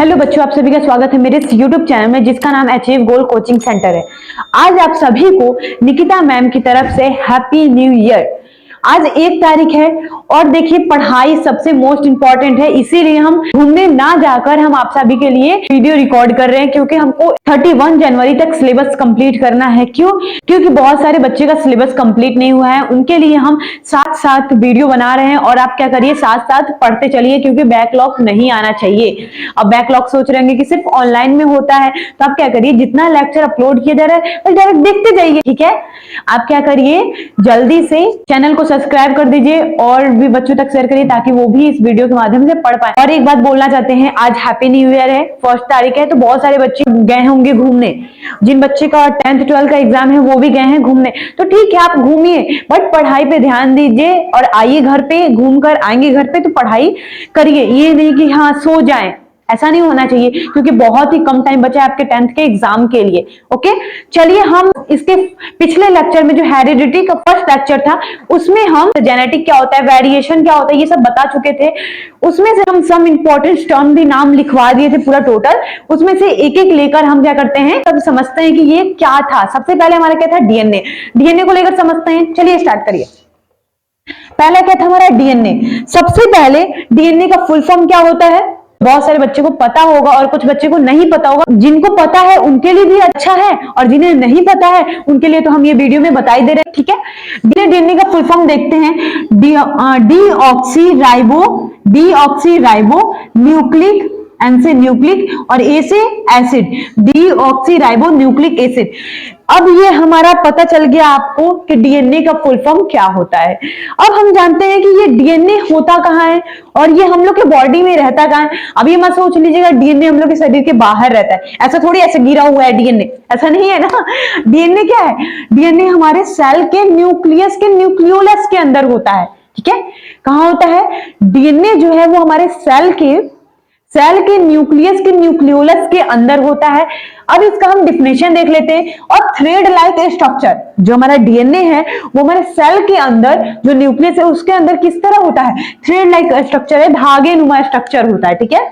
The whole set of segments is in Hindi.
हेलो बच्चों, आप सभी का स्वागत है मेरे इस YouTube चैनल में जिसका नाम अचीव गोल कोचिंग सेंटर है। आज आप सभी को निकिता मैम की तरफ से हैप्पी न्यू ईयर। आज 1 तारीख है और देखिए पढ़ाई सबसे मोस्ट इंपॉर्टेंट है, इसीलिए हम घूमने ना जाकर हम आप सभी के लिए वीडियो रिकॉर्ड कर रहे हैं क्योंकि हमको 31 जनवरी तक सिलेबस कंप्लीट करना है। क्योंकि बहुत सारे बच्चे का सिलेबस कंप्लीट नहीं हुआ है, उनके लिए हम साथ साथ वीडियो बना रहे हैं और आप क्या करिए साथ साथ पढ़ते चलिए क्योंकि बैकलॉग नहीं आना चाहिए। अब बैकलॉग सोच रहे हैं कि सिर्फ ऑनलाइन में होता है, तो आप क्या करिए जितना लेक्चर अपलोड किया जा रहा है बस डायरेक्ट देखते जाइए, ठीक है। आप क्या करिए जल्दी से चैनल को सब्सक्राइब कर दीजिए और भी बच्चों तक शेयर करिए ताकि वो भी इस वीडियो के माध्यम से पढ़ पाए। और एक बात बोलना चाहते हैं, आज हैप्पी न्यू ईयर है, 1 तारीख है, तो बहुत सारे बच्चे गए होंगे घूमने। जिन बच्चे का 10th 12th का एग्जाम है वो भी गए हैं घूमने, तो ठीक है आप घूमिए बट पढ़ाई पे ध्यान दीजिए और आइए घर पे, घूमकर आएंगे घर पे तो पढ़ाई करिए। ये नहीं कि हाँ सो जाएं, ऐसा नहीं होना चाहिए क्योंकि बहुत ही कम टाइम बचा है आपके 10th के एग्जाम के लिए। ओके, चलिए हम इसके पिछले लेक्चर में जो हेरिडिटी का फर्स्ट लेक्चर था उसमें हम जेनेटिक क्या होता है, वेरिएशन क्या होता है, ये सब बता चुके थे। उसमें से हम सम इंपॉर्टेंट टर्म भी नाम लिखवा दिए थे पूरा टोटल, उसमें से एक एक लेकर हम क्या करते हैं तब समझते हैं कि ये क्या था। सबसे पहले हमारा क्या था, डीएनए को लेकर समझते हैं। चलिए स्टार्ट करिए। पहला क्या था हमारा, डीएनए। सबसे पहले डीएनए का फुल फॉर्म क्या होता है, बहुत सारे बच्चे को पता होगा और कुछ बच्चे को नहीं पता होगा। जिनको पता है उनके लिए भी अच्छा है और जिन्हें नहीं पता है उनके लिए तो हम ये वीडियो में बता ही दे रहे हैं, ठीक है। डीएनए का फुल फॉर्म देखते हैं, डीऑक्सीराइबो न्यूक्लिक, एन से न्यूक्लिक और ए से एसिड, डीऑक्सीराइबो न्यूक्लिक एसिड। अब ये हमारा पता चल गया आपको कि डीएनए का फुल फॉर्म क्या होता है। अब हम जानते हैं कि ये डीएनए होता कहाँ है और ये हम लोग के बॉडी में रहता कहाँ है। अब ये मत सोच लीजिएगा डीएनए हम लोग के शरीर के बाहर रहता है, ऐसा थोड़ी ऐसे गिरा हुआ है डीएनए, ऐसा नहीं है ना। डीएनए क्या है, डीएनए हमारे सेल के न्यूक्लियस के न्यूक्लियोलस के अंदर होता है, ठीक है। कहाँ होता है डीएनए, जो है वो हमारे सेल के न्यूक्लियस के न्यूक्लियोलस के अंदर होता है। अब इसका हम डिफिनेशन देख लेते हैं। और थ्रेड लाइक स्ट्रक्चर, जो हमारा डीएनए है वो हमारे सेल के अंदर जो न्यूक्लियस है उसके अंदर किस तरह होता है, थ्रेड लाइक स्ट्रक्चर है, धागे नुमा स्ट्रक्चर होता है, ठीक है।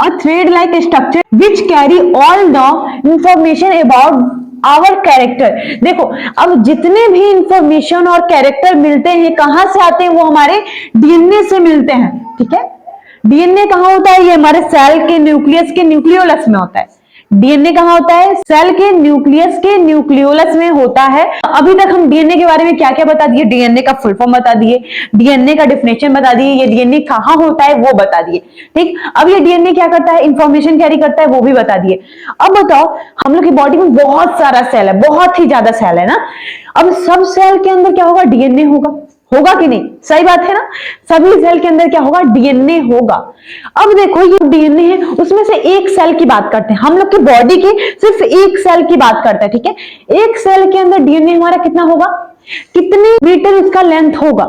और thread like structure which carry all the information about our character. देखो अब जितने भी इंफॉर्मेशन और कैरेक्टर मिलते हैं कहां से आते हैं, वो हमारे डीएनए से मिलते हैं, ठीक है। डीएनए कहाँ होता है, ये हमारे सेल के न्यूक्लियस के न्यूक्लियोलस में होता है। डीएनए कहाँ होता है, सेल के न्यूक्लियस के न्यूक्लियोलस में होता है। अभी तक हम डीएनए के बारे में क्या क्या बता दिए, डीएनए का फुल फॉर्म बता दिए, डीएनए का डिफिनेशन बता दिए, ये डीएनए कहाँ होता है वो बता दिए, ठीक। अब ये डीएनए क्या करता है, इंफॉर्मेशन कैरी करता है, वो भी बता दिए। अब बताओ हम लोग की बॉडी में बहुत सारा सेल है, बहुत ही ज्यादा सेल है ना। अब सब सेल के अंदर क्या होगा, डीएनए होगा कि नहीं, सही बात है ना। सभी सेल के अंदर क्या होगा, डीएनए होगा। अब देखो ये डीएनए है, उसमें से एक सेल की बात करते हैं, हम लोग की बॉडी की सिर्फ एक सेल की बात करते हैं, ठीक है। एक सेल के अंदर डीएनए हमारा कितना होगा, कितने मीटर उसका लेंथ होगा,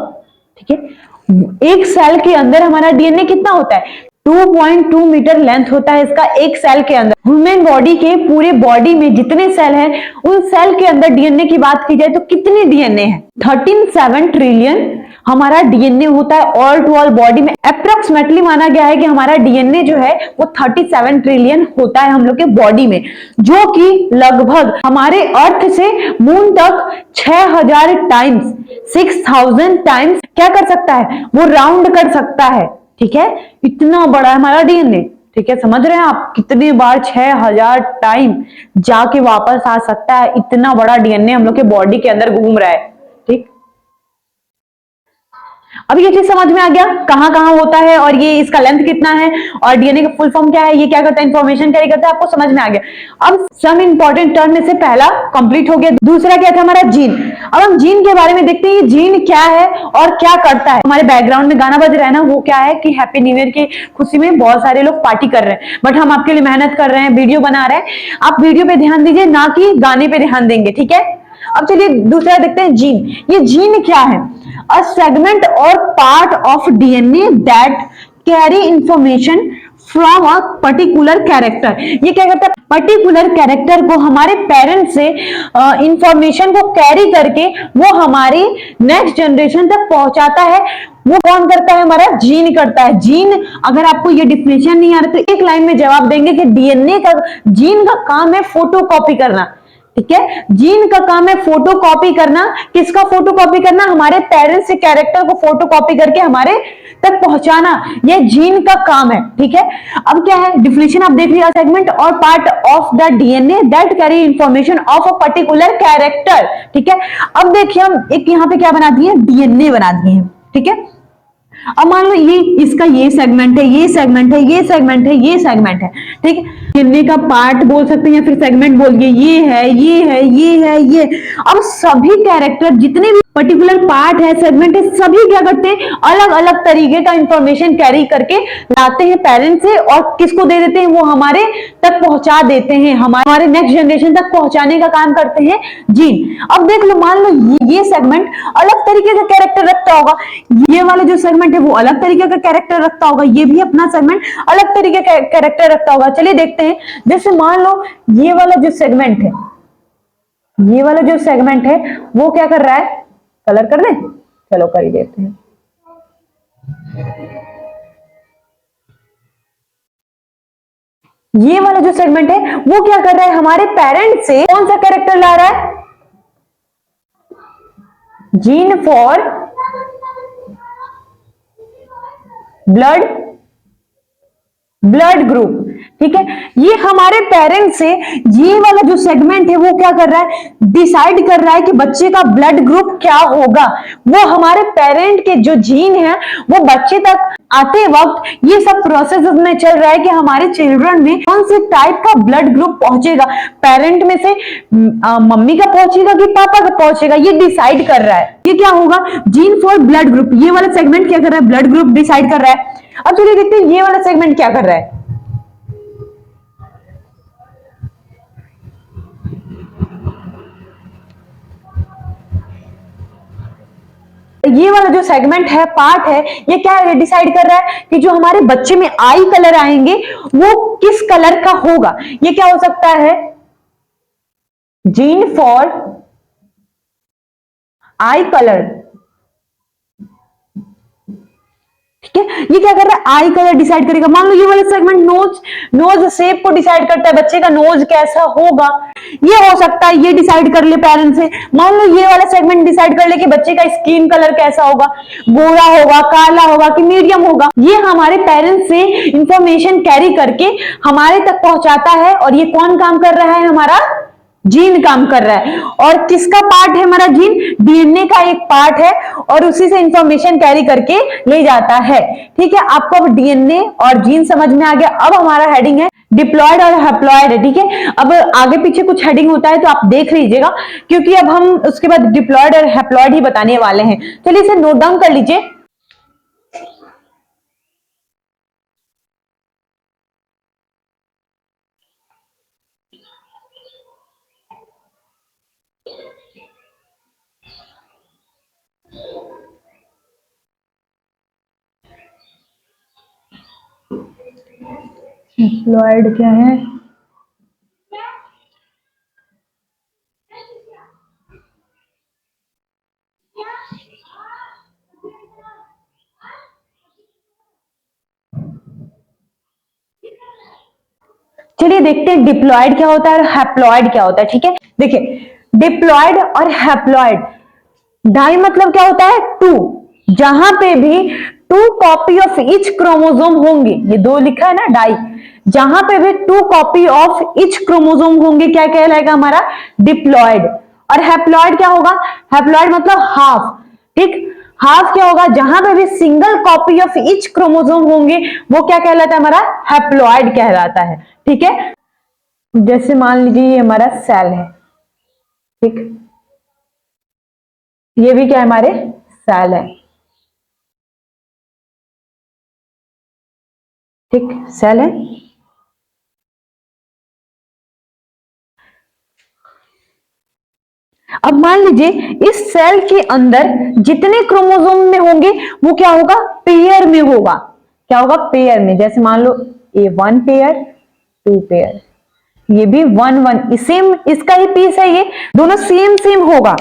ठीक है। एक सेल के अंदर हमारा डीएनए कितना होता है, 2.2 मीटर लेंथ होता है इसका एक सेल के अंदर। ह्यूमन बॉडी के पूरे बॉडी में जितने सेल हैं उन सेल के अंदर डीएनए की बात की जाए तो कितने डीएनए हैं, 13.7 ट्रिलियन हमारा डीएनए होता है ऑल टू ऑल बॉडी में। अप्रोक्सीमेटली माना गया है कि हमारा डीएनए जो है वो 37 ट्रिलियन होता है हम लोग के बॉडी में, जो कि लगभग हमारे अर्थ से मून तक 6000 टाइम्स, 6000 टाइम्स क्या कर सकता है, वो राउंड कर सकता है, ठीक है। इतना बड़ा है हमारा डीएनए, ठीक है। समझ रहे हैं आप कितनी बार 6000 टाइम जाके वापस आ सकता है, इतना बड़ा डीएनए हम लोग के बॉडी के अंदर घूम रहा है, ठीक। अब ये चीज समझ में आ गया कहां कहां होता है और ये इसका लेंथ कितना है और डीएनए का फुल फॉर्म क्या है, ये क्या करता है, इंफॉर्मेशन कैरी करता है, आपको समझ में आ गया। अब सम इंपॉर्टेंट टर्म में से पहला कंप्लीट हो गया। दूसरा क्या था हमारा, जीन। अब हम जीन के बारे में देखते हैं, ये जीन क्या है और क्या करता है। हमारे बैकग्राउंड में गाना बज रहा है ना, वो क्या है कि हैप्पी न्यू ईयर की खुशी में बहुत सारे लोग पार्टी कर रहे हैं, बट हम आपके लिए मेहनत कर रहे हैं, वीडियो बना रहे हैं। आप वीडियो पे ध्यान दीजिए, ना कि गाने पे ध्यान देंगे, ठीक है। अब चलिए दूसरा देखते हैं, जीन। ये जीन क्या है, अ सेगमेंट और part of DNA that carry information from a particular character. ये क्या करता है, पर्टिकुलर कैरेक्टर को हमारे पेरेंट्स से इंफॉर्मेशन को कैरी करके वो हमारी नेक्स्ट जनरेशन तक पहुंचाता है। वो कौन करता है, हमारा जीन करता है। जीन, अगर आपको ये डिफिनेशन नहीं आ रहा तो एक लाइन में जवाब देंगे कि डीएनए का, जीन का काम है फोटोकॉपी करना। ठीक है, जीन का काम है फोटोकॉपी करना। किसका फोटोकॉपी करना, हमारे पेरेंट्स से कैरेक्टर को फोटोकॉपी करके हमारे तक पहुंचाना, ये जीन का काम है। ठीक है, अब क्या है डिफिनेशन आप देख लिया, सेगमेंट और part of the DNA that carry information of a particular character. ठीक है, अब देखिए हम एक यहाँ पे क्या बना दिए, डीएनए बना दिए हैं। ठीक है, अब मान लो ये इसका ये सेगमेंट है, ये सेगमेंट है, ये सेगमेंट है, ये सेगमेंट है। ठीक है, डीएनए का पार्ट बोल सकते हैं या फिर सेगमेंट बोलिए, ये है, ये है, ये है, ये। अब सभी कैरेक्टर जितने भी पर्टिकुलर पार्ट है, सेगमेंट है, सभी क्या करते हैं, अलग अलग तरीके का इंफॉर्मेशन कैरी करके लाते हैं पेरेंट्स से और किसको दे देते हैं, वो हमारे तक पहुंचा देते हैं, हमारे नेक्स्ट जनरेशन तक पहुंचाने का काम करते हैं जीन। अब देख लो, मान लो ये सेगमेंट अलग तरीके का कैरेक्टर रखता होगा, ये वाला जो सेगमेंट है वो अलग तरीके का कैरेक्टर रखता होगा, ये भी अपना सेगमेंट अलग तरीके का कैरेक्टर रखता होगा। चलिए देखते हैं, जैसे मान लो ये वाला जो सेगमेंट है, ये वाला जो सेगमेंट है वो क्या कर रहा है, कलर कर दें, चलो कर ही देते हैं। ये वाला जो सेगमेंट है वो क्या कर रहा है, हमारे पेरेंट्स से कौन सा कैरेक्टर ला रहा है, जीन फॉर ब्लड ग्रुप। ठीक है, ये हमारे पेरेंट्स से ये वाला जो सेगमेंट है वो क्या कर रहा है, डिसाइड कर रहा है कि बच्चे का ब्लड ग्रुप क्या होगा। वो हमारे पेरेंट के जो जीन है वो बच्चे तक आते वक्त ये सब प्रोसेस में चल रहा है कि हमारे चिल्ड्रन में कौन से टाइप का ब्लड ग्रुप पहुंचेगा, पेरेंट में से मम्मी का पहुंचेगा कि पापा का पहुंचेगा, ये डिसाइड कर रहा है। ये क्या होगा, जीन फॉर ब्लड ग्रुप। ये वाला सेगमेंट क्या कर रहा है, ब्लड ग्रुप डिसाइड कर रहा है। अब चलिए देखते हैं ये वाला सेगमेंट क्या कर रहा है। ये वाला जो सेगमेंट है, पार्ट है, ये क्या डिसाइड कर रहा है कि जो हमारे बच्चे में आई कलर आएंगे वो किस कलर का होगा। ये क्या हो सकता है, जीन फॉर आई कलर। ठीक है, ये क्या कर रहा है, आई कलर डिसाइड करेगा। मान लो ये वाला सेगमेंट नोज शेप को डिसाइड करता है, बच्चे का नोज कैसा होगा, ये हो सकता है ये डिसाइड कर ले पेरेंट्स से। मान लो ये वाला सेगमेंट डिसाइड कर ले कि बच्चे का स्किन कलर कैसा होगा, गोरा होगा, काला होगा कि मीडियम होगा। ये हमारे पेरेंट्स से इंफॉर्मेशन कैरी करके हमारे तक पहुंचाता है और ये कौन काम कर रहा है, हमारा जीन काम कर रहा है। और किसका पार्ट है हमारा जीन, डीएनए का एक पार्ट है और उसी से इंफॉर्मेशन कैरी करके ले जाता है। ठीक है, आपको अब डीएनए और जीन समझ में आ गया। अब हमारा हेडिंग है डिप्लॉयड और हैप्लॉयड है। ठीक है, अब आगे पीछे कुछ हेडिंग होता है तो आप देख लीजिएगा, क्योंकि अब हम उसके बाद डिप्लॉयड और हैप्लॉयड ही बताने वाले हैं। चलिए इसे नोट डाउन कर लीजिए। डिप्लॉयड क्या है, चलिए देखते हैं डिप्लॉयड क्या होता है और हैप्लॉयड क्या होता है। ठीक है, देखिए डिप्लॉयड और हैप्लॉयड, डाई मतलब क्या होता है, टू। जहां पे भी two copy of each chromosome होंगे, ये दो लिखा है ना डाई, जहां पे भी two copy of each chromosome होंगे क्या कहलाएगा, हमारा डिप्लॉयड। और हैप्लॉयड क्या होगा, हैप्लॉयड मतलब हाफ। ठीक, हाफ क्या होगा, जहां पे भी single copy of each chromosome होंगे वो क्या कहलाता है, हमारा हैप्लॉयड कहलाता है। ठीक है, जैसे मान लीजिए ये हमारा सेल है, ठीक, ये भी क्या है, हमारे सेल है। ठीक, सेल है। अब मान लीजिए इस सेल के अंदर जितने क्रोमोसोम में होंगे वो क्या होगा, पेयर में होगा। क्या होगा, पेयर में। जैसे मान लो ये 1 पेयर 2 पेयर, ये भी 1 1 सेम, इसका ही पीस है, ये दोनों सेम सेम होगा।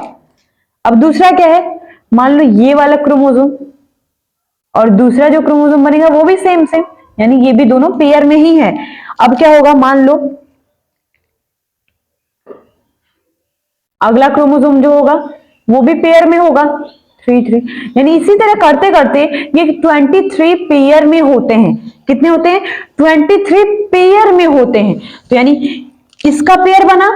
अब दूसरा क्या है, मान लो ये वाला क्रोमोसोम और दूसरा जो क्रोमोसोम बनेगा वो भी सेम सेम, यानी ये भी दोनों पेयर में ही है। अब क्या होगा, मान लो अगला क्रोमोसोम जो होगा वो भी पेयर में होगा 3 3, यानी इसी तरह करते करते ये 23 पेयर में होते हैं। कितने होते हैं, 23 पेयर में होते हैं। तो यानी इसका पेयर बना,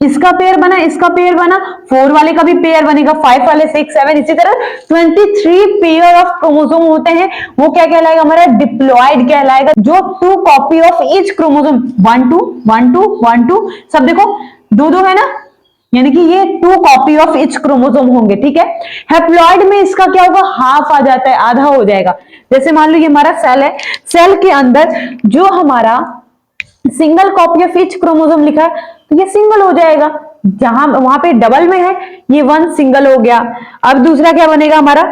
इसका पेयर बना, इसका पेयर बना, 4 वाले का भी पेयर बनेगा, 5 वाले 6 7, इसी तरह 23 पेयर ऑफ क्रोमोसोम होते हैं। वो क्या कहलाएगा, हमारा डिप्लॉयड कहलाएगा। जो 2 कॉपी ऑफ ईच क्रोमोसोम, 1 2 1 2 1 2, सब देखो 2 2 है ना, यानी कि ये 2 कॉपी ऑफ ईच क्रोमोसोम होंगे। ठीक है, हैप्लॉइड में इसका क्या होगा, हाफ आ जाता है, आधा हो जाएगा। जैसे मान लो ये हमारा सेल है, सेल के अंदर जो हमारा single copy of each chromosome लिखा है तो ये सिंगल हो जाएगा, जहां वहां पे डबल में है ये 1 सिंगल हो गया। अब दूसरा क्या बनेगा हमारा,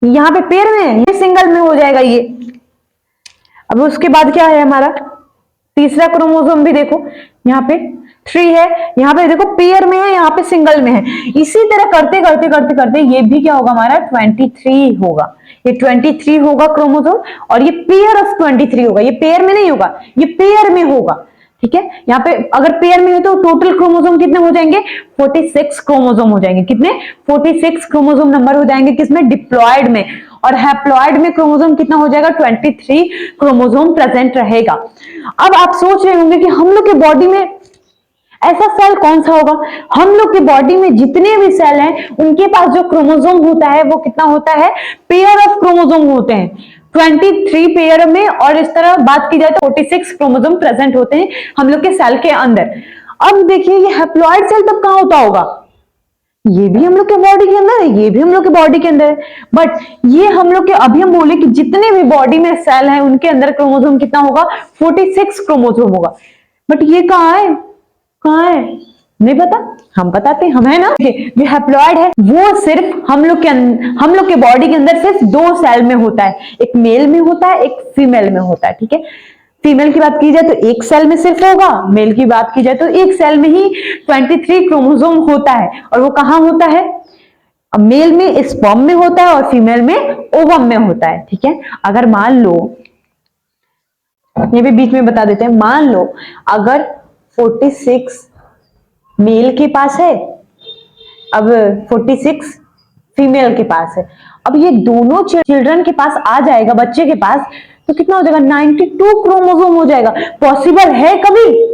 यहां पे पेयर में है ये सिंगल में हो जाएगा ये। अब उसके बाद क्या है हमारा तीसरा क्रोमोसोम भी देखो, यहाँ पे 3 है, यहाँ पे देखो पेयर में है, यहाँ पे सिंगल में है। इसी तरह करते करते करते करते ये भी क्या होगा हमारा 23 होगा, ये 23 होगा क्रोमोसोम, और ये पेयर ऑफ 23 होगा, ये पेयर में नहीं होगा, ये पेयर में होगा। ठीक है, यहाँ पे अगर पेयर में है तो टोटल क्रोमोसोम कितने हो जाएंगे, 46 क्रोमोसोम हो जाएंगे। कितने, 46 क्रोमोसोम नंबर हो जाएंगे, किसमें, डिप्लॉयड में। और हैप्लॉयड में क्रोमोसोम कितना हो जाएगा, 23 क्रोमोसोम प्रेजेंट रहेगा। अब आप सोच रहे होंगे कि हम लोग के बॉडी में ऐसा सेल कौन सा होगा, हम लोग के बॉडी में जितने भी सेल हैं उनके पास जो क्रोमोसोम होता है वो कितना होता है, पेयर ऑफ क्रोमोसोम होते हैं 23 पेयर में। और इस तरह बात की जाए तो 46 क्रोमोसोम प्रेजेंट होते हैं हम लोग के सेल के अंदर। अब देखिए ये हैप्लॉइड सेल तब कहां होता होगा, ये भी हम लोग के बॉडी के अंदर है, ये भी हम लोग के बॉडी के अंदर है, बट ये हम लोग के, अभी हम बोले कि जितने भी बॉडी में सेल है उनके अंदर क्रोमोसोम कितना होगा, 46 क्रोमोसोम होगा। बट ये कहाँ है, कहाँ है, नहीं पता, हम बताते हैं, हम है ना। जो हैप्लॉइड है वो सिर्फ हम लोग के बॉडी के अंदर सिर्फ 2 सेल में होता है, एक मेल में होता है, एक फीमेल में होता है। ठीक है, फीमेल की बात की जाए तो एक सेल में सिर्फ होगा, मेल की बात की जाए तो एक सेल में ही 23 क्रोमोसोम होता है। और वो कहां होता है, मेल में स्पर्म में होता है और फीमेल में ओवम में होता है। ठीक है, अगर मान लो, ये भी बीच में बता देते हैं, मान लो अगर 46 मेल के पास है, अब 46 फीमेल के पास है, अब ये दोनों चिल्ड्रन के पास आ जाएगा, बच्चे के पास, तो कितना हो जाएगा, 92 क्रोमोसोम हो जाएगा। पॉसिबल है कभी,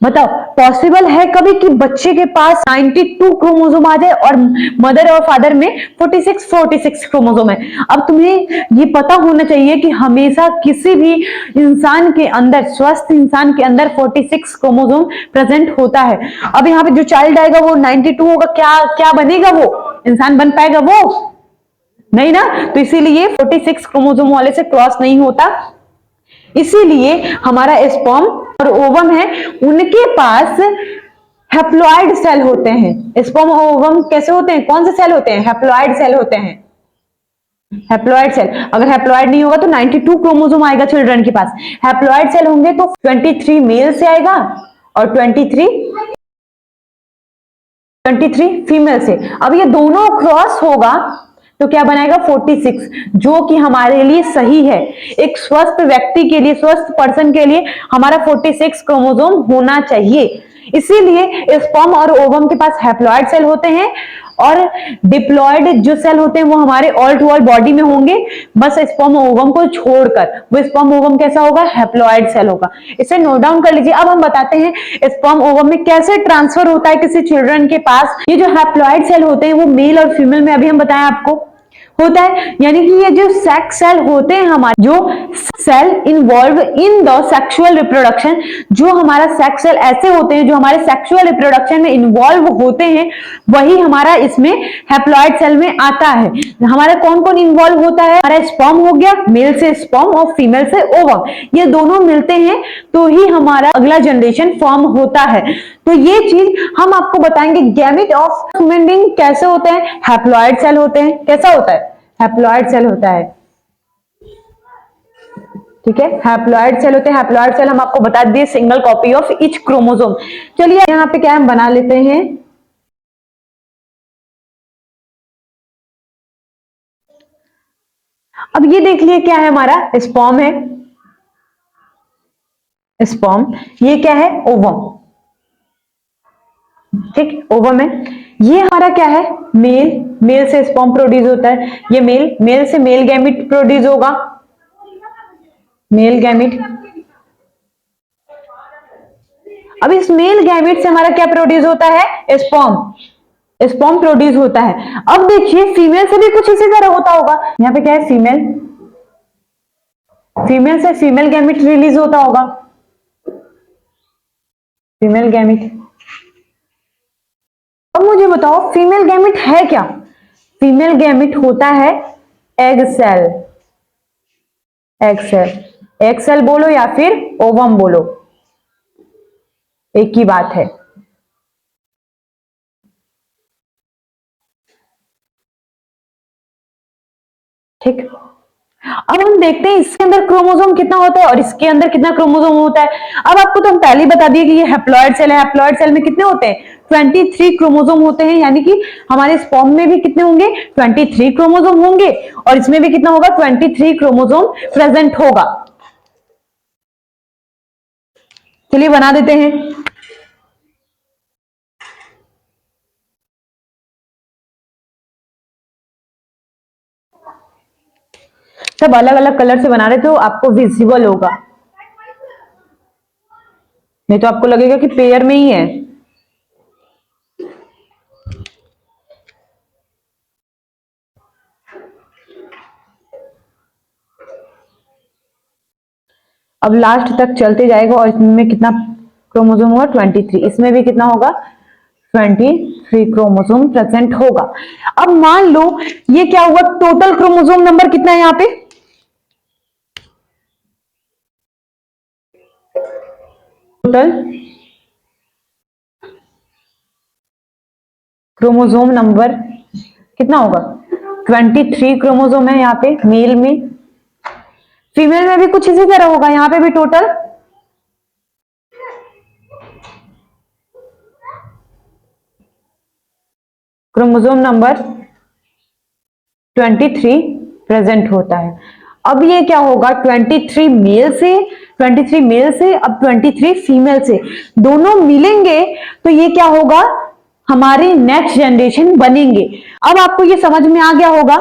बताओ पॉसिबल है कभी कि बच्चे के पास 92 क्रोमोसोम आ जाए और मदर और फादर में 46 क्रोमोसोम है। अब तुम्हें ये पता होना चाहिए कि हमेशा किसी भी इंसान के अंदर, स्वस्थ इंसान के अंदर 46 क्रोमोसोम प्रेजेंट होता है। अब यहाँ पे जो चाइल्ड आएगा वो 92 होगा, क्या बनेगा, वो इंसान बन पाएगा, वो नहीं ना। तो इसीलिए 46 क्रोमोसोम वाले से क्रॉस नहीं होता, इसीलिए हमारा स्पर्म और ओवम है उनके पास हैप्लॉइड सेल होते हैं। स्पर्म और ओवम कैसे होते हैं, कौन से सेल होते हैं, हैप्लॉइड सेल होते हैं, हैप्लॉइड सेल। अगर हैप्लॉइड नहीं होगा तो 92 क्रोमोसोम आएगा चिल्ड्रन के पास, हैप्लॉइड सेल होंगे तो 23 मेल से आएगा और 23 फीमेल से। अब ये दोनों क्रॉस होगा तो क्या बनाएगा, 46, जो कि हमारे लिए सही है। एक स्वस्थ व्यक्ति के लिए, स्वस्थ पर्सन के लिए हमारा 46 क्रोमोसोम होना चाहिए। इसीलिए स्पर्म और ओवम के पास हैप्लॉइड सेल होते हैं और डिप्लॉयड जो सेल होते हैं वो हमारे ऑल टू ऑल बॉडी में होंगे, बस स्पर्म ओवम को छोड़कर। वो स्पर्म ओवम कैसा होगा, हैप्लॉइड सेल होगा। इसे नोट डाउन कर लीजिए। अब हम बताते हैं स्पर्म ओवम में कैसे ट्रांसफर होता है किसी चिल्ड्रन के पास। ये जो हैप्लॉइड सेल होते हैं वो मेल और फीमेल में, अभी हम बताएं आपको, होता है, यानी कि ये जो सेक्स सेल होते हैं हमारे, जो cell involve in the sexual reproduction, जो हमारा सेक्स सेल ऐसे होते हैं जो हमारे सेक्सुअल रिप्रोडक्शन में इन्वॉल्व होते हैं, वही हमारा इसमें हैप्लॉइड सेल में आता है। हमारा कौन कौन इन्वॉल्व होता है, हमारा स्पर्म हो गया, मेल से स्पर्म और फीमेल से ओवम, ये दोनों मिलते हैं तो ही हमारा अगला जनरेशन फॉर्म होता है। तो ये चीज हम आपको बताएंगे। गैमेट ऑफ ह्यूमन बीइंग कैसे होते हैं, हैप्लॉइड सेल होते हैं। कैसा होता है, हैप्लॉइड सेल होता है। ठीक है। हैप्लॉइड सेल होते हैं, हैप्लॉइड सेल हम आपको बता दिए single copy of each chromosome. चलिए यहाँ पे क्या हम बना लेते हैं, अब ये देख लिए क्या है, हमारा स्पर्म है, स्पर्म, ये क्या है, ओवम, ठीक, ओवम है। ये हमारा क्या है, मेल, मेल से स्पर्म प्रोड्यूस होता है, ये मेल, मेल से मेल गैमिट प्रोड्यूस होगा, मेल गैमिट। अब इस मेल गैमिट से हमारा क्या प्रोड्यूस होता है, स्पर्म, स्पर्म प्रोड्यूस होता है। अब देखिए फीमेल से भी कुछ इसी तरह होता होगा, यहाँ पे क्या है, फीमेल, फीमेल से फीमेल गैमिट रिलीज होता होगा, फीमेल गैमिट। अब मुझे बताओ फीमेल गैमिट है क्या, फीमेल गैमिट होता है egg cell, egg cell, egg cell बोलो या फिर ओवम बोलो, एक ही बात है। ठीक, अब हम देखते हैं इसके अंदर क्रोमोसोम कितना होता है और इसके अंदर कितना क्रोमोसोम होता है। अब आपको तो हम पहले ही बता दिए कि ये हैप्लॉइड सेल है, हैप्लॉइड सेल में कितने होते हैं, 23 क्रोमोसोम होते हैं, यानी कि हमारे स्पर्म में भी कितने होंगे, 23 क्रोमोसोम होंगे और इसमें भी कितना होगा, 23 क्रोमोसोम प्रेजेंट होगा। चलिए बना देते हैं। सब अलग अलग कलर से बना रहे तो आपको विजिबल होगा, नहीं तो आपको लगेगा कि पेयर में ही है। अब लास्ट तक चलते जाएगा और इसमें कितना क्रोमोसोम होगा, 23, इसमें भी कितना होगा, 23 क्रोमोसोम प्रेजेंट होगा। अब मान लो ये क्या हुआ, टोटल क्रोमोसोम नंबर कितना है यहाँ पे, टोटल क्रोमोसोम नंबर कितना होगा, 23 क्रोमोसोम है यहाँ पे मेल में, फीमेल में भी कुछ इसी तरह होगा, यहाँ पे भी टोटल क्रोमोसोम नंबर 23 प्रेजेंट होता है। अब ये क्या होगा, 23 मेल से, 23 मेल से, अब 23 फीमेल से, दोनों मिलेंगे तो ये क्या होगा, हमारी नेक्स्ट जनरेशन बनेंगे। अब आपको ये समझ में आ गया होगा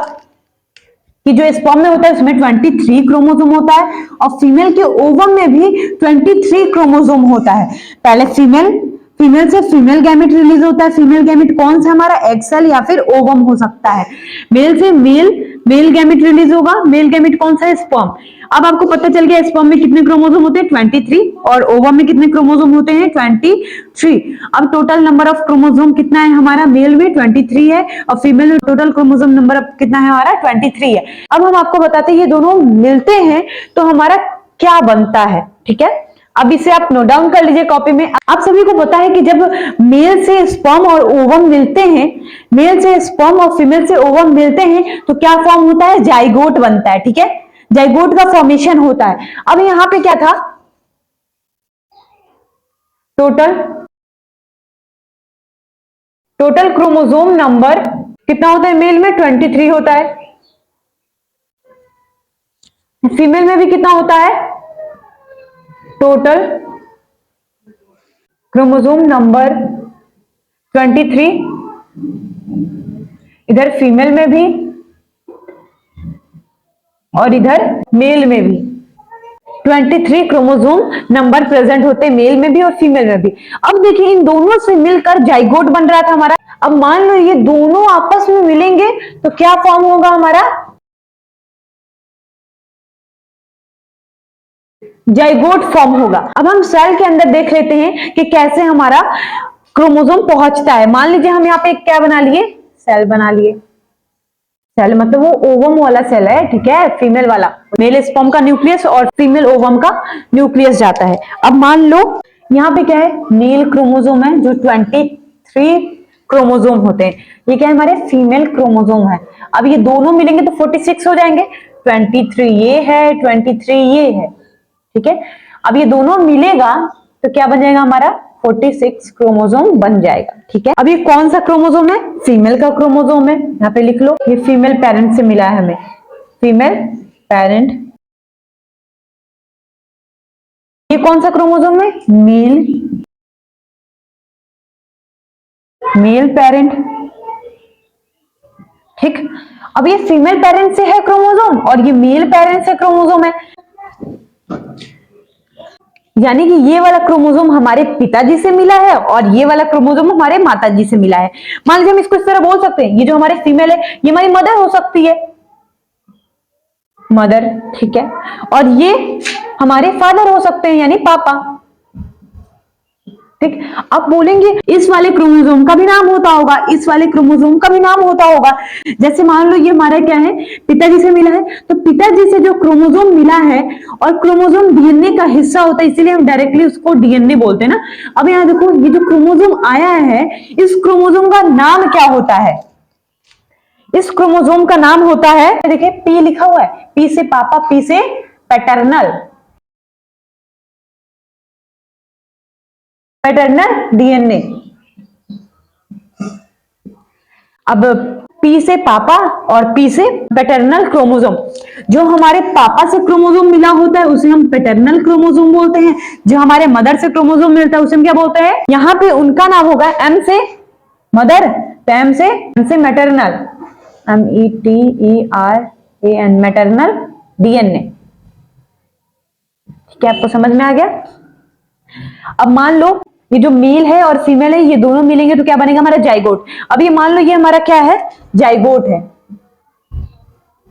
कि जो स्पर्म में होता है उसमें 23 क्रोमोसोम होता है और फीमेल के ओवम में भी 23 क्रोमोसोम होता है। पहले फीमेल, फीमेल से फीमेल गैमेट रिलीज होता है, फीमेल गैमेट कौन सा, हमारा एग सेल या फिर ओवम हो सकता है। मेल से मेल, मेल गैमेट रिलीज होगा, मेल गैमेट कौन सा है, स्पर्म। अब आपको पता चल गया स्पर्म में कितने क्रोमोसोम होते हैं, 23, और ओवम में कितने क्रोमोसोम होते हैं, 23। अब टोटल नंबर ऑफ क्रोमोसोम कितना है हमारा, मेल में 23 है और फीमेल में टोटल क्रोमोसोम नंबर कितना है हमारा, 23 है। अब हम आपको बताते हैं ये दोनों मिलते हैं तो हमारा क्या बनता है, ठीक है। अब इसे आप नोट डाउन कर लीजिए कॉपी में। आप सभी को पता है कि जब मेल से स्पर्म और ओवम मिलते हैं, मेल से स्पर्म और फीमेल से ओवम मिलते हैं तो क्या फॉर्म होता है, जाइगोट बनता है, ठीक है, जाइगोट का फॉर्मेशन होता है। अब यहां पे क्या था, टोटल, टोटल क्रोमोसोम नंबर कितना होता है, मेल में 23 होता है, फीमेल में भी कितना होता है, टोटल क्रोमोसोम नंबर 23, इधर फीमेल में भी और इधर मेल में भी 23 क्रोमोसोम नंबर प्रेजेंट होते हैं, मेल में भी और फीमेल में भी। अब देखिए इन दोनों से मिलकर जाइगोट बन रहा था हमारा। अब मान लो ये दोनों आपस में मिलेंगे तो क्या फॉर्म होगा हमारा, जाइगोट फॉर्म होगा। अब हम सेल के अंदर देख लेते हैं कि कैसे हमारा क्रोमोसोम पहुंचता है। मान लीजिए हम यहाँ पे क्या बना लिए, सेल बना लिए, सेल मतलब वो ओवम वाला सेल है, ठीक है, फीमेल वाला, मेल स्पर्म का न्यूक्लियस और फीमेल ओवम का न्यूक्लियस जाता है। अब मान लो यहाँ पे क्या है, मेल क्रोमोसोम है जो 23 क्रोमोसोम होते हैं, ये क्या है, हमारे फीमेल क्रोमोसोम है। अब ये दोनों मिलेंगे तो 46 हो जाएंगे, 23 ये है, 23 ये है, ठीक है। अब ये दोनों मिलेगा तो क्या बन जाएगा हमारा 46 क्रोमोसोम बन जाएगा, ठीक है। अब ये कौन सा क्रोमोसोम है? फीमेल का क्रोमोसोम है, यहाँ पे लिख लो, ये फीमेल पेरेंट से मिला है हमें, फीमेल पेरेंट। ये कौन सा क्रोमोसोम है? मेल पेरेंट, ठीक। अब ये फीमेल पेरेंट से है क्रोमोसोम और ये मेल पेरेंट से क्रोमोसोम है, यानी कि ये वाला क्रोमोसोम हमारे पिताजी से मिला है और ये वाला क्रोमोसोम हमारे माताजी से मिला है। मान लीजिए हम इसको इस तरह बोल सकते हैं, ये जो हमारे फीमेल है ये हमारी मदर हो सकती है, मदर, ठीक है। और ये हमारे फादर हो सकते हैं यानी पापा, ठीक। अब बोलेंगे इस वाले क्रोमोसोम का भी नाम होता होगा, इस वाले क्रोमोसोम का भी नाम होता होगा। जैसे मान लो ये हमारा क्या है, पिताजी से मिला है, तो पिताजी से जो क्रोमोसोम मिला है, और क्रोमोसोम डीएनए का हिस्सा होता है, इसीलिए हम डायरेक्टली उसको डीएनए बोलते हैं ना। अब यहाँ देखो, ये जो क्रोमोसोम आया है, इस क्रोमोसोम का नाम क्या होता है? इस क्रोमोसोम का नाम होता है, देखिए पी लिखा हुआ है, पी से पापा, पी से पैटर्नल, पैटर्नल डीएनए। अब पी से पापा और पी से पैटर्नल क्रोमोसोम, जो हमारे पापा से क्रोमोसोम मिला होता है उसे हम पैटर्नल क्रोमोसोम बोलते हैं, जो हमारे मदर से क्रोमोसोम मिलता है उसे हम क्या बोलते हैं? यहाँ पे उनका नाम होगा एम से मदर, तो एम से मैटरनल, METERAN, मैटरनल डीएनए, ठीक है। आपको समझ में आ गया? अब मान लो ये जो मेल है और फीमेल है, ये दोनों मिलेंगे तो क्या बनेगा हमारा? जाइगोट। अब ये मान लो ये हमारा क्या है? जाइगोट है,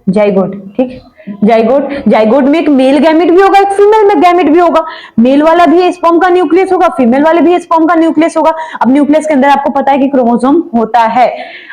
जाइगोट, ठीक। जाइगोट, जाइगोट में एक मेल गैमेट भी होगा, एक फीमेल में गैमेट भी होगा। मेल वाला भी स्पर्म का न्यूक्लियस होगा, फीमेल वाले भी स्पर्म का न्यूक्लियस होगा। अब न्यूक्लियस के अंदर आपको पता है कि क्रोमोसोम होता है।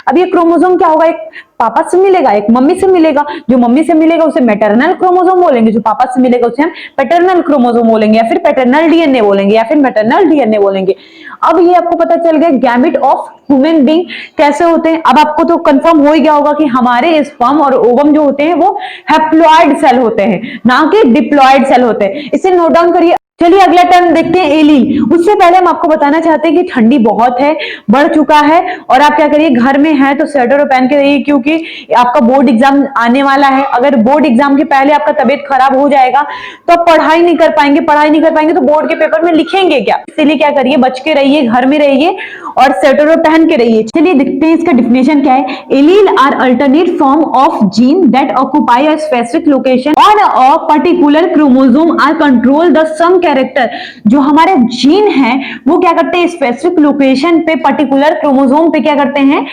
अब ये क्रोमोसोम क्या होगा? एक पापा से मिलेगा, एक मम्मी से मिलेगा। जो मम्मी से मिलेगा उसे मैटरनल क्रोमोसोम बोलेंगे, जो पापा से मिलेगा उसे हम पैटर्नल क्रोमोसोम बोलेंगे, या फिर पैटर्नल डीएनए बोलेंगे, या फिर मैटरनल डीएनए बोलेंगे। अब ये आपको पता चल गया गैमेट ऑफ ह्यूमन बीइंग कैसे होते हैं। अब आपको तो कंफर्म हो ही गया होगा कि हमारे स्पर्म और ओवम जो होते हैं वो हैप्लॉइड सेल होते हैं, ना कि डिप्लॉइड सेल होते हैं। इसे नोट डाउन करिए। चलिए अगला टर्म देखते हैं, एलील। उससे पहले हम आपको बताना चाहते हैं कि ठंडी बहुत है, बढ़ चुका है, और आप क्या करिए, घर में हैं तो स्वेटर पहन के रहिए, क्योंकि आपका बोर्ड एग्जाम आने वाला है। अगर बोर्ड एग्जाम के पहले आपका तबीयत खराब हो जाएगा तो आप पढ़ाई नहीं कर पाएंगे, पढ़ाई नहीं कर पाएंगे तो बोर्ड के पेपर में लिखेंगे क्या? इसीलिए क्या करिए, बच के रहिए, घर में रहिए और स्वेटर पहन के रहिए। चलिए देखते हैं इसका डिफिनेशन क्या है। Allele are alternate form of gene that occupy a specific location on a particular chromosome are control the some character. जो हमारे जीन है वो क्या करते हैं, स्पेसिफिक लोकेशन पे, पर्टिकुलर क्रोमोसोम पे क्या करते हैं,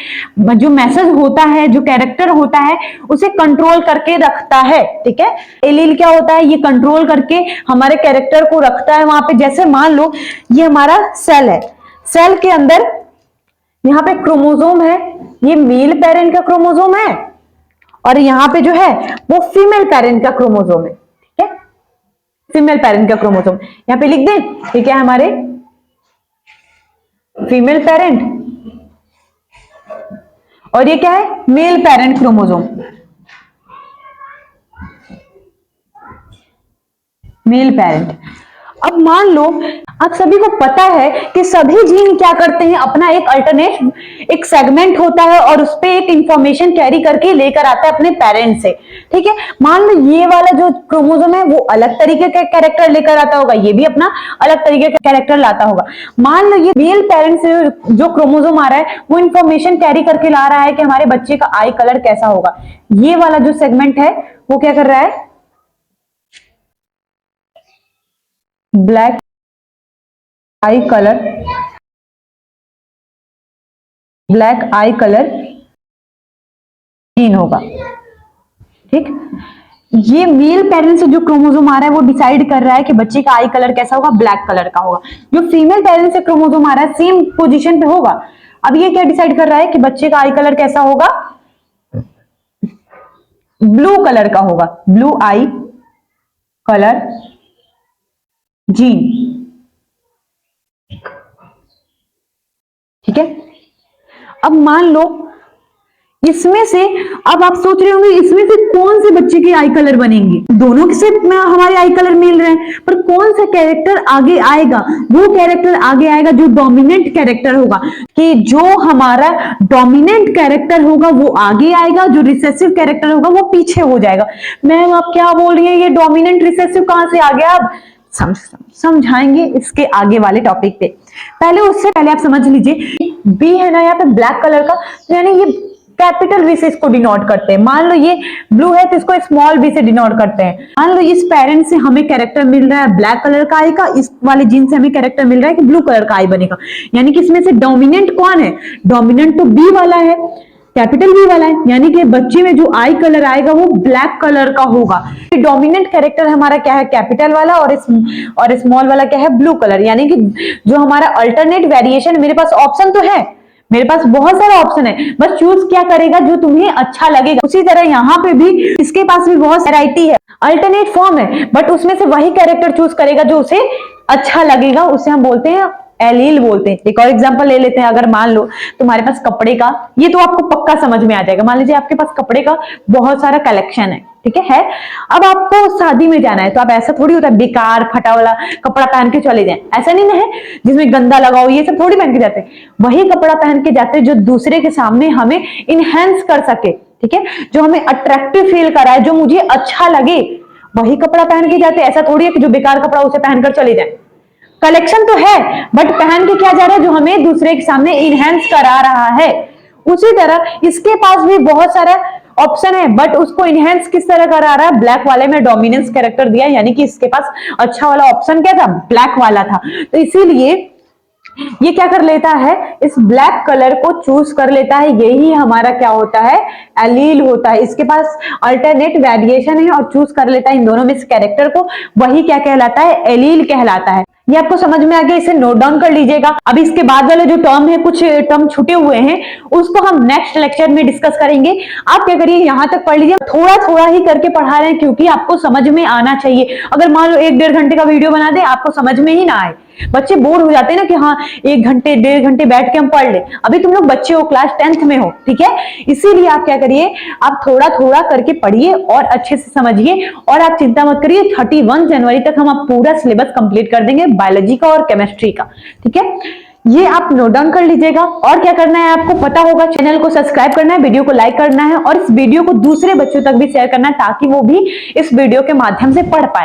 जो मैसेज होता है, जो कैरेक्टर होता है, उसे कंट्रोल करके रखता है, ठीक है। एलील क्या होता है, ये कंट्रोल करके हमारे कैरेक्टर को रखता है वहां पे। जैसे मान लो ये हमारा सेल है, सेल के अंदर यहाँ पे क्रोमोसोम है, ये मेल पेरेंट का क्रोमोसोम है, और यहाँ पे जो है वो फीमेल पेरेंट का क्रोमोसोम है, ठीक है। फीमेल पेरेंट का क्रोमोसोम यहाँ पे लिख दें, ठीक है, हमारे फीमेल पेरेंट, और ये क्या है, male parent chromosome, male parent. अब मान लो आप सभी को पता है कि सभी जीन क्या करते हैं, अपना एक अल्टरनेट एक सेगमेंट होता है और उस पर एक इंफॉर्मेशन कैरी करके लेकर आता है अपने पेरेंट्स से, ठीक है। मान लो ये वाला जो क्रोमोसोम है वो अलग तरीके का कैरेक्टर लेकर आता होगा, ये भी अपना अलग तरीके का कैरेक्टर लाता होगा। मान लो ये मेल पेरेंट्स से जो क्रोमोसोम आ रहा है वो इंफॉर्मेशन कैरी करके ला रहा है कि हमारे बच्चे का आई कलर कैसा होगा। ये वाला जो सेगमेंट है वो क्या कर रहा है, ब्लैक आई कलर, ब्लैक आई कलर जीन होगा, ठीक। ये मेल पेरेंट से जो क्रोमोसोम आ रहा है वो डिसाइड कर रहा है कि बच्चे का आई कलर कैसा होगा, ब्लैक कलर का होगा। जो फीमेल पेरेंट से क्रोमोसोम आ रहा है सेम पोजीशन पे होगा। अब ये क्या डिसाइड कर रहा है कि बच्चे का आई कलर कैसा होगा, ब्लू कलर का होगा, ब्लू आई कलर जीन, ठीक है। अब मान लो इसमें से अब आप सोच रहे होंगे इसमें से कौन से बच्चे के आई कलर बनेंगे, दोनों से हमारे आई कलर मिल रहे हैं, पर कौन सा कैरेक्टर आगे आएगा, वो कैरेक्टर आगे आएगा जो डोमिनेंट कैरेक्टर होगा, कि जो हमारा डोमिनेंट कैरेक्टर होगा वो आगे आएगा, जो रिसेसिव कैरेक्टर होगा वो पीछे हो जाएगा। मैम आप क्या बोल रही है, ये डोमिनेंट रिसेसिव कहां से आ गया? अब समझाएंगे इसके आगे वाले टॉपिक पे। पहले उससे पहले आप समझ लीजिए, बी है ना यहाँ पे ब्लैक कलर का, तो यानी ये कैपिटल बी से इसको डिनोट करते हैं। मान लो ये ब्लू है तो इसको स्मॉल बी से डिनोट करते हैं। मान लो इस पेरेंट से हमें कैरेक्टर मिल रहा है ब्लैक कलर का आई का, इस वाले जीन से हमें कैरेक्टर मिल रहा है कि ब्लू कलर का आई बनेगा, यानी कि इसमें से डोमिनेंट कौन है? डोमिनेंट तो बी वाला है, कैपिटल बी वाला है, यानी कि बच्चे में जो आई कलर आएगा वो ब्लैक कलर का होगा। डोमिनेंट कैरेक्टर हमारा क्या है? कैपिटल वाला, और स्मॉल वाला क्या है? Blue colour. यानी कि जो हमारा अल्टरनेट वेरिएशन, मेरे पास ऑप्शन तो है, मेरे पास बहुत सारा ऑप्शन है, बस चूज क्या करेगा जो तुम्हें अच्छा लगेगा। उसी तरह यहाँ पे भी इसके पास भी बहुत वैरायटी है, अल्टरनेट फॉर्म है, बट उसमें से वही कैरेक्टर चूज करेगा जो उसे अच्छा लगेगा, उसे हम बोलते हैं एलील बोलते हैं। एक और एग्जांपल ले लेते हैं, अगर मान लो तुम्हारे पास कपड़े का, ये तो आपको पक्का समझ में आ जाएगा, मान लीजिए आपके पास कपड़े का बहुत सारा कलेक्शन है, ठीक है, अब आपको शादी में जाना है, तो आप ऐसा थोड़ी होता है बेकार फटा वाला कपड़ा पहन के चले जाएं, ऐसा नहीं है जिसमें गंदा लगाओ, ये सब थोड़ी पहन के जाते, वही कपड़ा पहन के जाते जो दूसरे के सामने हमें इनहेंस कर सके, ठीक है, जो हमें अट्रैक्टिव फील कराए, जो मुझे अच्छा लगे, वही कपड़ा पहन के जाते। ऐसा थोड़ी है कि जो बेकार कपड़ा उसे पहनकर चले जाए। कलेक्शन तो है बट पहन के क्या जा रहा है? जो हमें दूसरे के सामने इनहेंस करा रहा है। उसी तरह इसके पास भी बहुत सारा ऑप्शन है, बट उसको इनहेंस किस तरह करा रहा है? ब्लैक वाले में डोमिनेंस कैरेक्टर दिया, यानी कि इसके पास अच्छा वाला ऑप्शन क्या था? ब्लैक वाला था, तो इसीलिए ये क्या कर लेता है? इस ब्लैक कलर को चूज कर लेता है। यही हमारा क्या होता है? एलील होता है। इसके पास अल्टरनेट वेरिएशन है और चूज कर लेता है इन दोनों में से कैरेक्टर को, वही क्या कहलाता है? एलील कहलाता है। ये आपको समझ में आ गया, इसे नोट डाउन कर लीजिएगा। अब इसके बाद वाले जो टर्म है, कुछ टर्म छूटे हुए हैं, उसको हम नेक्स्ट लेक्चर में डिस्कस करेंगे। आप क्या करिए, यहां तक पढ़ लीजिए, थोड़ा थोड़ा ही करके पढ़ा रहे हैं क्योंकि आपको समझ में आना चाहिए। अगर मान लो 1-1.5 घंटे का वीडियो बना दे, आपको समझ में ही ना आए, बच्चे बोर हो जाते हैं ना कि हाँ 1 घंटे 1.5 घंटे बैठ के हम पढ़ ले। अभी तुम लोग बच्चे हो, क्लास 10th में हो, ठीक है, इसीलिए आप क्या करिए, आप थोड़ा थोड़ा करके पढ़िए और अच्छे से समझिए। और आप चिंता मत करिए, 31 जनवरी तक हम आप पूरा सिलेबस कंप्लीट कर देंगे बायोलॉजी का और केमिस्ट्री का, ठीक है। ये आप नोट डाउन कर लीजिएगा। और क्या करना है आपको पता होगा, चैनल को सब्सक्राइब करना है, वीडियो को लाइक करना है और इस वीडियो को दूसरे बच्चों तक भी शेयर करना है ताकि वो भी इस वीडियो के माध्यम से पढ़ पाए।